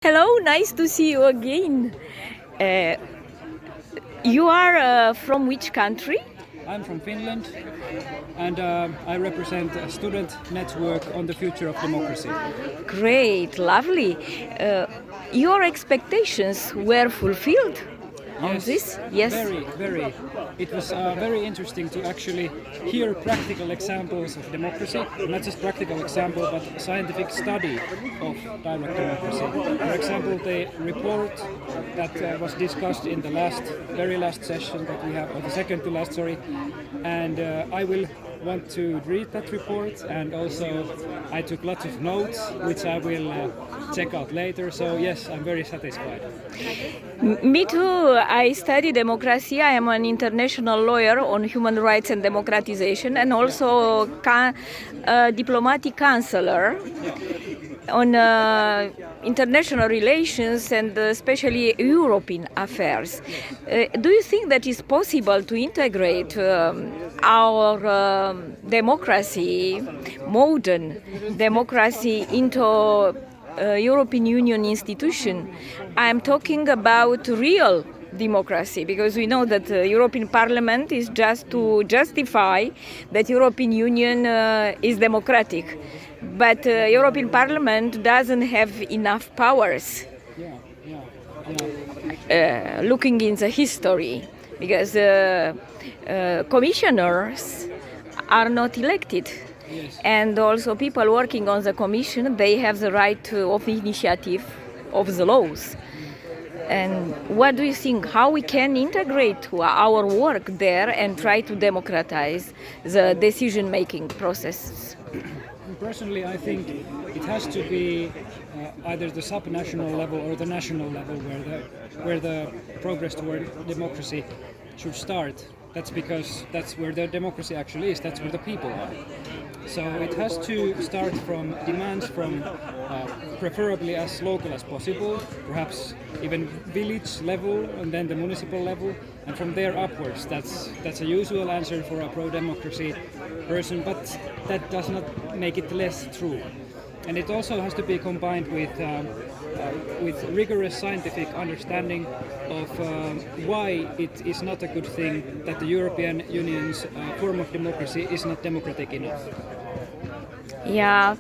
Hello, nice to see you again. Uh, you are from which country? I'm from Finland, and I represent a student network on the future of democracy. Great, lovely. Uh, your expectations were fulfilled on Yes, this? Yes. very. It was very interesting to actually hear practical examples of democracy, not just practical example, but scientific study of direct democracy. For example, the report that was discussed in the very last session that we have, or the second to last, sorry, and I will want to read that report, and also I took lots of notes which I will check out later. So yes, I'm very satisfied. Me too. I study democracy. I am an international lawyer on human rights and democratization, and also diplomatic counselor on international relations and especially European affairs. Do you think that it's possible to integrate our democracy, modern democracy, into European Union institution? I am talking about real democracy, because we know that the European Parliament is just to justify that European Union is democratic. But European Parliament doesn't have enough powers. Looking in the history, because commissioners are not elected. Yes. And also people working on the commission, they have the right of initiative of the laws. And what do you think, how we can integrate our work there and try to democratize the decision-making process? Personally, I think it has to be either the subnational level or the national level where the progress toward democracy should start. That's because that's where the democracy actually is. That's where the people are. So it has to start from demands from preferably as local as possible, perhaps even village level and then the municipal level, and from there upwards. That's a usual answer for a pro-democracy person, but that does not make it less true. And it also has to be combined with rigorous scientific understanding of why it is not a good thing that the European Union's form of democracy is not democratic enough. Yeah,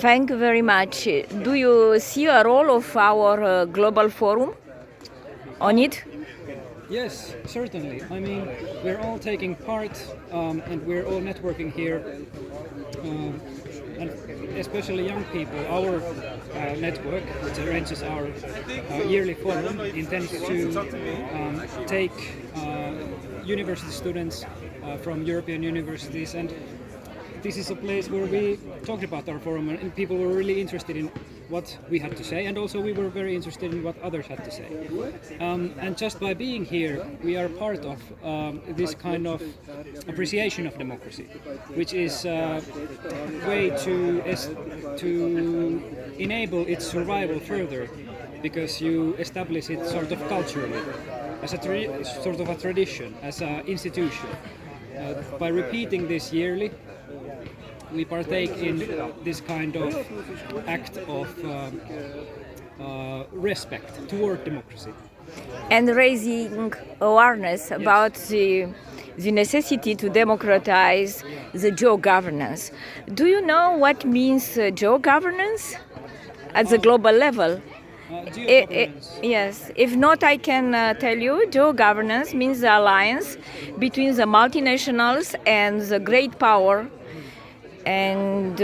thank you very much. Do you see a role of our global forum on it? Yes, certainly. I mean, we're all taking part and we're all networking here. And especially young people, our network, which arranges our yearly forum, intends to take university students from European universities, and this is a place where we talked about our forum, and people were really interested in what we had to say, and also we were very interested in what others had to say. And just by being here, we are part of this kind of appreciation of democracy, which is a way to enable its survival further, because you establish it sort of culturally, as a sort of a tradition, as an institution. By repeating this yearly, we partake in this kind of act of respect toward democracy. And raising awareness about the necessity to democratize the geo-governance. Do you know what means geo-governance at the global level? Yes, if not, I can tell you, geo-governance means the alliance between the multinationals and the great power, and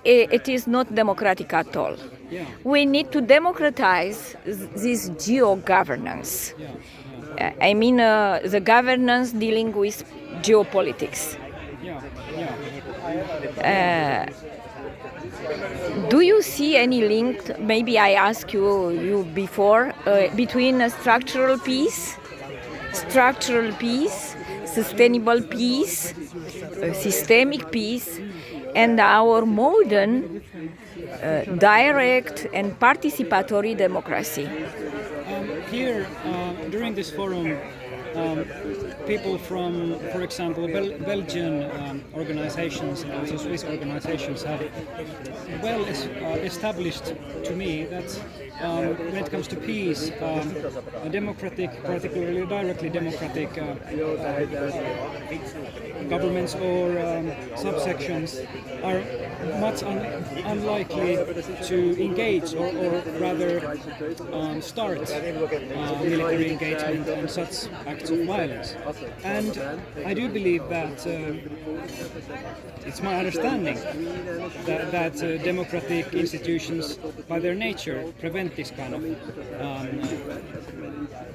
it is not democratic at all. Yeah. We need to democratize this geo-governance. I mean the governance dealing with geopolitics. Do you see any link, maybe I asked you before, between structural peace, sustainable peace, systemic peace, and our modern direct and participatory democracy? Here, during this forum, people from, for example, Belgian organizations and also Swiss organizations have well established to me that when it comes to peace, a democratic, particularly directly democratic governments or subsections are much unlikely to engage or rather start military engagement and such acts of violence. And I do believe that it's my understanding that democratic institutions, by their nature, prevent this kind of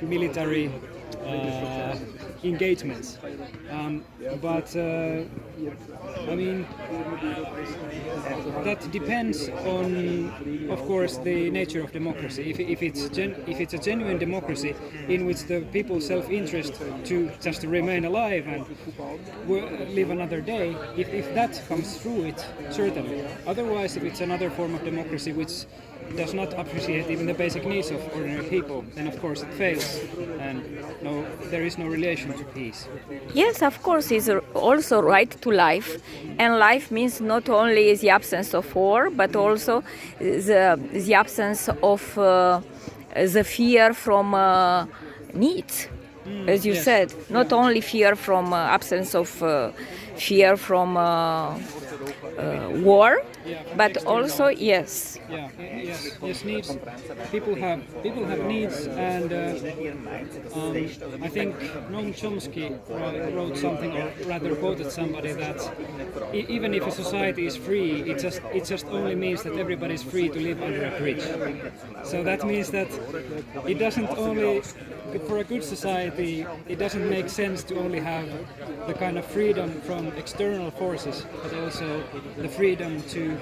military engagements. But I mean, that depends on, of course, the nature of democracy. If it's a genuine democracy in which the people's self-interest to just remain alive and live another day, if that comes through it, certainly. Otherwise, if it's another form of democracy which does not appreciate even the basic needs of ordinary people, then of course it fails, and there is no relation to peace. Yes, of course, it's also right to life, and life means not only the absence of war, but also the absence of the fear from needs, as you said. Not only fear from absence of fear from war, but also yes. Yes, needs. People have needs, and I think Noam Chomsky wrote something, or rather quoted somebody, that even if a society is free, it just only means that everybody is free to live under a bridge. So that means that it doesn't only, for a good society, it doesn't make sense to only have the kind of freedom from external forces, but also the freedom to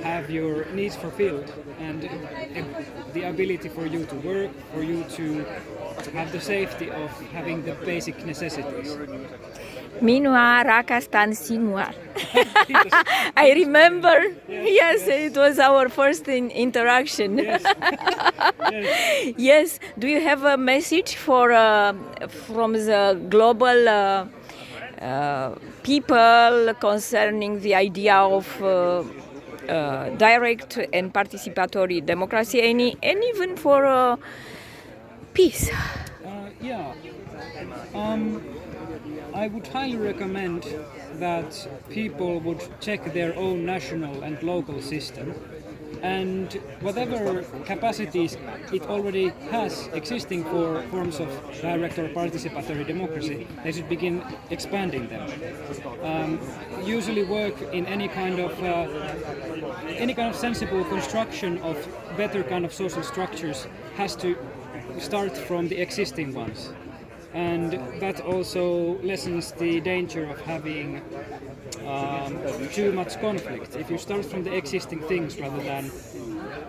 have your needs fulfilled and the ability for you to work, for you to have the safety of having the basic necessities. Minua rakastan sinua. I remember. Yes, it was our first interaction. Yes. Yes. Do you have a message for from the global people concerning the idea of direct and participatory democracy, and even for peace? I would highly recommend that people would check their own national and local system, and whatever capacities it already has existing for forms of direct or participatory democracy, they should begin expanding them. Usually work in any kind of sensible construction of better kind of social structures has to start from the existing ones. And that also lessens the danger of having too much conflict. If you start from the existing things rather than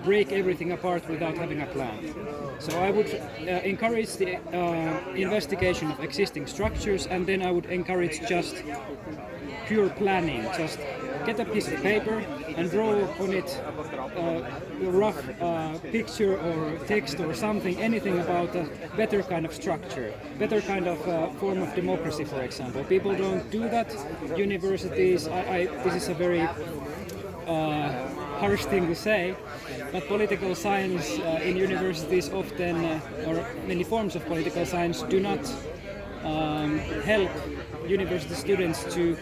break everything apart without having a plan. So I would encourage the investigation of existing structures, and then I would encourage just pure planning. Just get a piece of paper and draw on it a rough picture or text or something, anything about a better kind of structure, better kind of form of democracy, for example. People don't do that. Universities, this is a very harsh thing to say, but political science in universities often, or many forms of political science, do not help university students to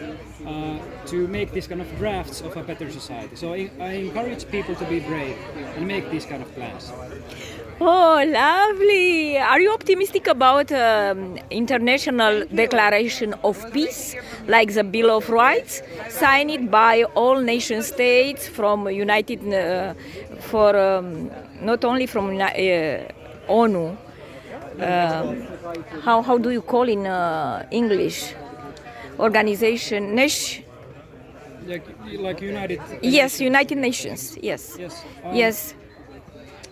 make these kind of drafts of a better society. So I encourage people to be brave and make these kind of plans. Oh, lovely! Are you optimistic about international declaration of peace, like the Bill of Rights, signed by all nation states from United, not only from ONU? How do you call in English? Organization, like United. Yes, United Nations. Yes. Yes. Yes.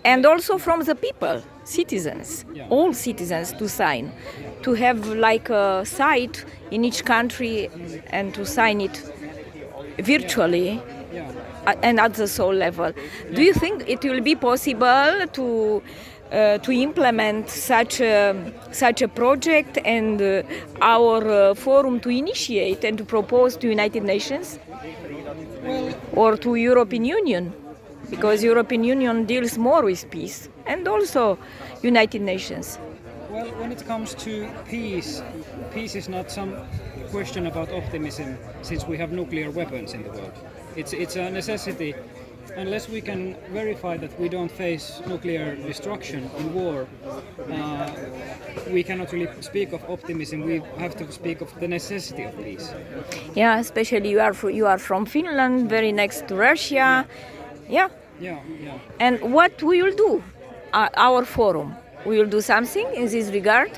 And also from the people, citizens, Yeah. all citizens to sign, to have like a site in each country and to sign it virtually. Yeah. And at the soul level. Do you think it will be possible to implement such a project, and our forum to initiate and to propose to United Nations or to European Union? because European Union deals more with peace, and also United Nations. Well, when it comes to peace, peace is not some question about optimism, since we have nuclear weapons in the world. It's a necessity. Unless we can verify that we don't face nuclear destruction in war, we cannot really speak of optimism. We have to speak of the necessity of peace. Yeah, especially you are from Finland, very next to Russia. Yeah. Yeah. And what we will do? Our forum. We will do something in this regard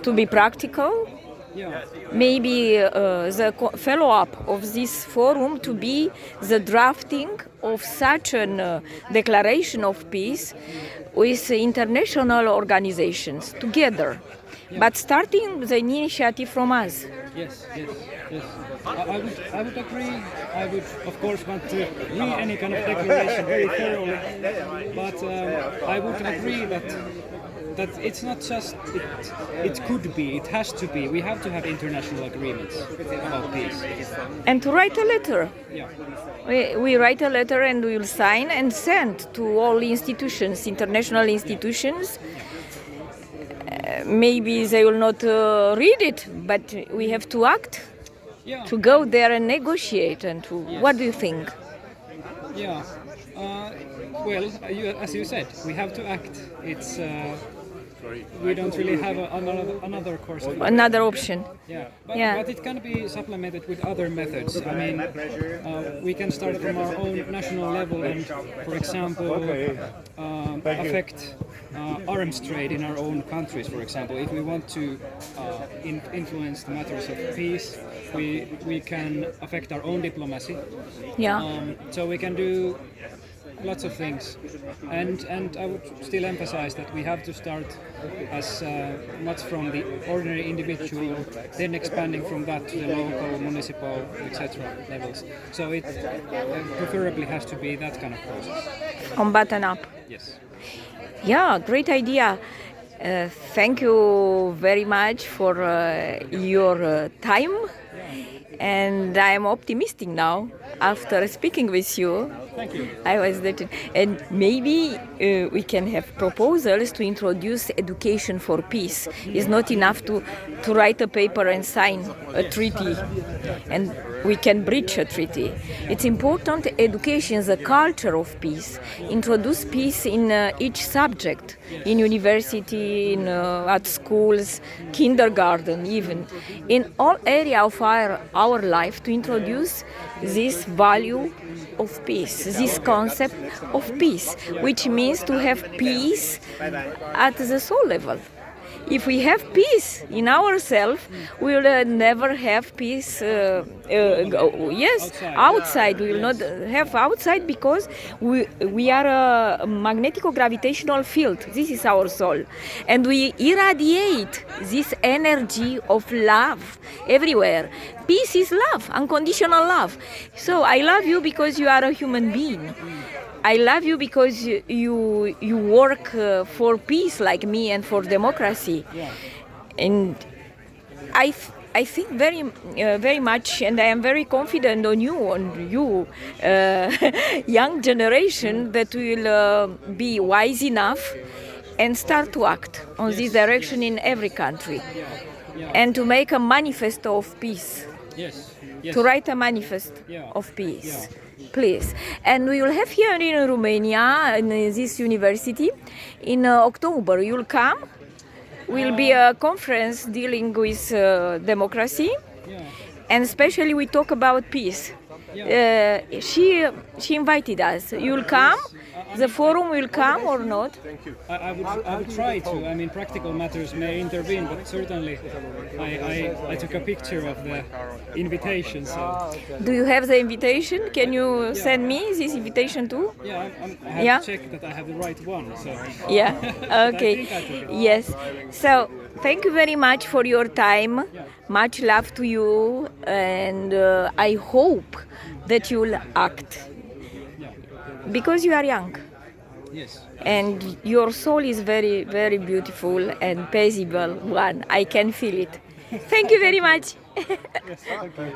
to be practical. Yeah. Maybe the follow-up of this forum to be the drafting of such a declaration of peace with international organizations together, but starting the initiative from us. Yes. I would agree. I would, of course, want to read any kind of declaration very thoroughly, but I would agree that it's not just it could be, it has to be. We have to have international agreements about peace. And to write a letter. Yeah. We write a letter and we will sign and send to all institutions, international institutions. Maybe they will not read it, but we have to act, to go there and negotiate. And to, what do you think? Yeah. Well, as you said, we have to act. It's we don't really have another course. Another option. Yeah. But it can be supplemented with other methods. I mean, we can start from our own national level and, for example, affect arms trade in our own countries. For example, if we want to influence the matters of peace, we can affect our own diplomacy. Yeah. So we can do lots of things, and I would still emphasize that we have to start as much from the ordinary individual, then expanding from that to the local, municipal, etc. levels. So it preferably has to be that kind of process. From bottom up. Yes. Yeah, great idea. Thank you very much for your time, and I am optimistic now after speaking with you. Thank you. I was that, and maybe we can have proposals to introduce education for peace. It's not enough to write a paper and sign a treaty, and we can breach a treaty. It's important education, the culture of peace. Introduce peace in each subject, in university, at schools, kindergarten, even in all area of our life, to introduce this value of peace, this concept of peace, which means to have peace at the soul level. If we have peace in ourselves, we will never have peace. Outside we will not have outside, because we are a magnetic-gravitational field. This is our soul, and we irradiate this energy of love everywhere. Peace is love, unconditional love. So I love you because you are a human being. I love you because you work for peace like me and for democracy. And I think very much, and I am very confident on you, young generation, that we will be wise enough and start to act on this direction in every country, and to make a manifesto of peace. Yes. To write a manifest of peace. Please. And we will have here in Romania, in this university, in October. You will come. Will be a conference dealing with democracy, and especially we talk about peace. She invited us. You will come. The forum will come or not? I would try to. I mean, practical matters may intervene, but certainly I took a picture of the invitation. So. Do you have the invitation? Can you send me this invitation too? Yeah, I have to check that I have the right one. So. Yeah, okay. Yes. So, thank you very much for your time. Much love to you, and I hope that you'll act. Because you are young. Yes. And your soul is very, very beautiful and peaceable one. I can feel it. Thank you very much. Yes, thank you.